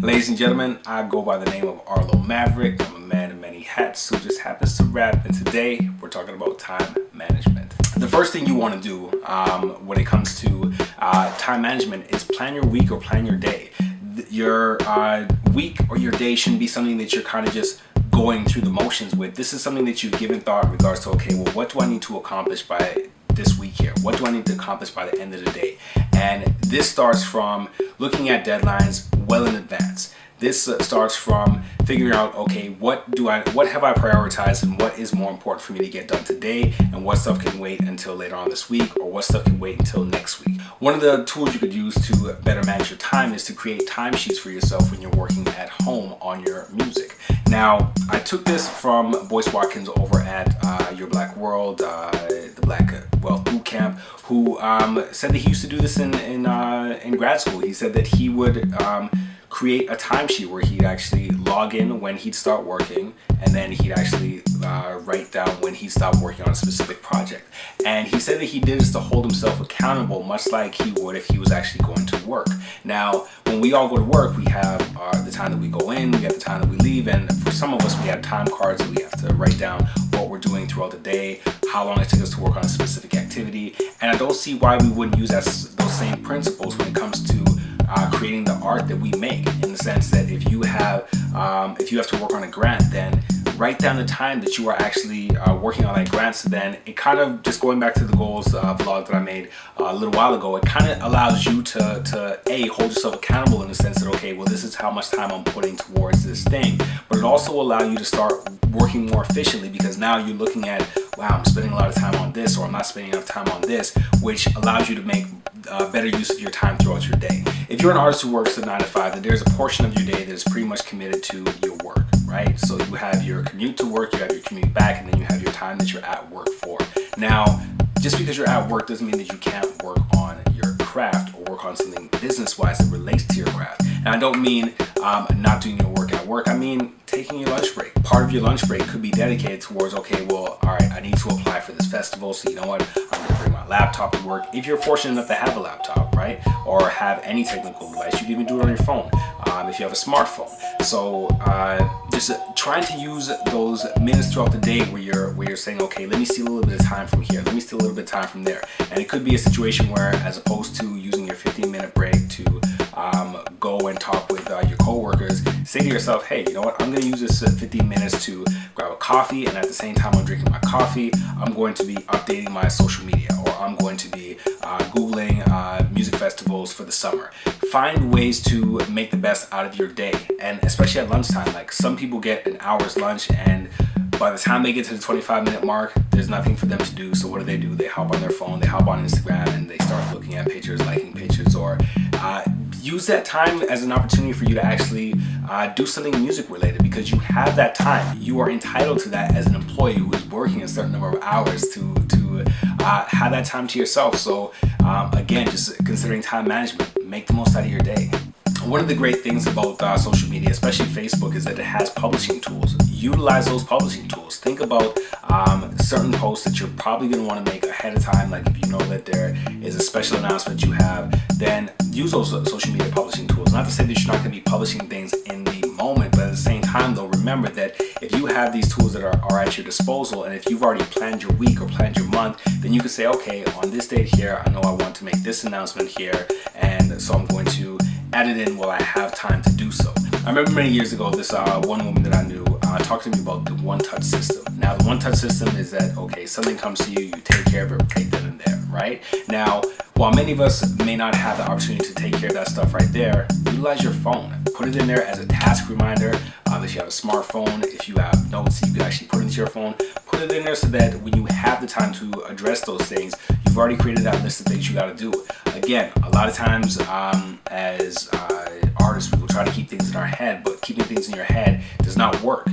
Ladies and gentlemen, I go by the name of Arlo Maverick. I'm a man of many hats who just happens to rap, and today we're talking about time management. The first thing you want to do when it comes to time management is plan your week or plan your day. Your week or your day shouldn't be something that you're kind of just going through the motions with. This is something that you've given thought in regards to, okay, well, what do I need to accomplish by this week here? What do I need to accomplish by the end of the day? And this starts from looking at deadlines well in advance. This starts from figuring out, okay, what have I prioritized and what is more important for me to get done today, and what stuff can wait until later on this week, or what stuff can wait until next week. One of the tools you could use to better manage your time is to create timesheets for yourself when you're working at home on your music. Now, I took this from Boyce Watkins over at Your Black World, the Black Wealth Bootcamp, who said that he used to do this in grad school. He said that he would create a timesheet where he'd actually log in when he'd start working, and then he'd actually write down when he'd stop working on a specific project. And he said that he did this to hold himself accountable, much like he would if he was actually going to work. Now, when we all go to work, we have the time that we go in, we have the time that we leave, and for some of us, we have time cards that we have to write down what we're doing throughout the day, how long it took us to work on a specific activity. And I don't see why we wouldn't use those same principles when it comes to creating the art that we make, in the sense that if you have to work on a grant, then write down the time that you are actually working on that grant. So then it kind of, just going back to the goals vlog that I made a little while ago, it kind of allows you to hold yourself accountable in the sense that, okay, well, this is how much time I'm putting towards this thing. But it also allows you to start working more efficiently, because now you're looking at, wow, I'm spending a lot of time on this, or I'm not spending enough time on this, which allows you to make better use of your time throughout your day. If you're an artist who works a 9 to 5, then there's a portion of your day that is pretty much committed to your work, right? So you have your commute to work, you have your commute back, and then you have your time that you're at work for. Now, just because you're at work doesn't mean that you can't work on your craft or work on something business-wise that relates to your craft. And I don't mean not doing your work at work. I mean taking your lunch break. Part of your lunch break could be dedicated towards, okay, well, all right, I need to apply for this festival, so you know what, I'm gonna bring my laptop to work. If you're fortunate enough to have a laptop, right, or have any technical device, you can even do it on your phone if you have a smartphone. So just trying to use those minutes throughout the day where you're saying, okay, let me see a little bit of time from here, let me see a little bit of time from there. And it could be a situation where, as opposed to using your 15-minute break to go and talk with your coworkers, say to yourself, hey, you know what, I'm going to use this 15 minutes to grab a coffee, and at the same time I'm drinking my coffee, I'm going to be updating my social media, or I'm going to be Googling music festivals for the summer. Find ways to make the best out of your day, and especially at lunchtime. Like, some people get an hour's lunch, and by the time they get to the 25-minute mark, there's nothing for them to do. So what do? They hop on their phone, they hop on Instagram, and they start looking at pictures, liking pictures, or use that time as an opportunity for you to actually do something music related, because you have that time. You are entitled to that as an employee who is working a certain number of hours to have that time to yourself. So again, just considering time management, make the most out of your day. One of the great things about social media, especially Facebook, is that it has publishing tools. Utilize those publishing tools. Think about certain posts that you're probably going to want to make ahead of time. Like, if you know that there is a special announcement you have, then use those social media publishing tools. Not to say that you're not going to be publishing things in the moment, but at the same time, though, remember that if you have these tools that are at your disposal, and if you've already planned your week or planned your month, then you can say, okay, on this date here, I know I want to make this announcement here, and so I'm going to add it in while I have time to do so. I remember many years ago, this one woman that I knew talked to me about the one-touch system. Now, the one-touch system is that, okay, something comes to you, you take care of it right then and there, right? Now, while many of us may not have the opportunity to take care of that stuff right there, utilize your phone. Put it in there as a task reminder. If you have a smartphone, if you have notes, you can actually put it into your phone. Put it in there so that when you have the time to address those things, you've already created that list of things you got to do. Again, a lot of times as artists, we will try to keep things in our head, but keeping things in your head does not work.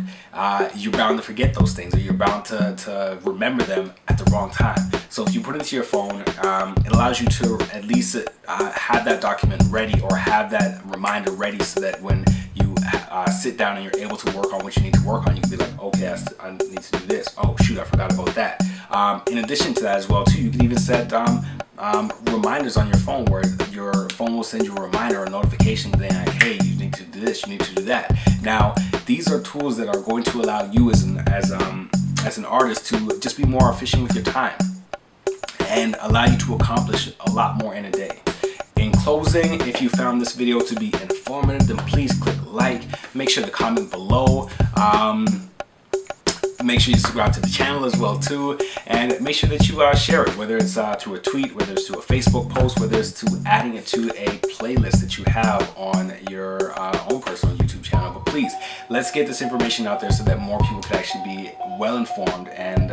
You're bound to forget those things, or you're bound to remember them at the wrong time. So if you put it into your phone, it allows you to at least have that document ready, or have that reminder ready, so that when you sit down and you're able to work on what you need to work on, you can be like, okay, I need to do this. Oh shoot, I forgot about that. In addition to that as well too, you can even set reminders on your phone, where your phone will send you a reminder or a notification saying like, hey, you need to do this, you need to do that. Now, these are tools that are going to allow you as an artist to just be more efficient with your time and allow you to accomplish a lot more in a day. In closing, if you found this video to be informative, then please click like, make sure to comment below. Make sure you subscribe to the channel as well too, and make sure that you share it, whether it's to a tweet, whether it's to a Facebook post, whether it's to adding it to a playlist that you have on your own personal YouTube channel. But please, let's get this information out there so that more people could actually be well informed and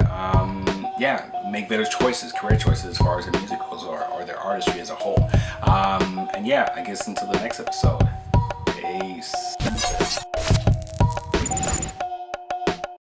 yeah, make better choices, career choices as far as their music goes or their artistry as a whole. And yeah, I guess until the next episode, peace.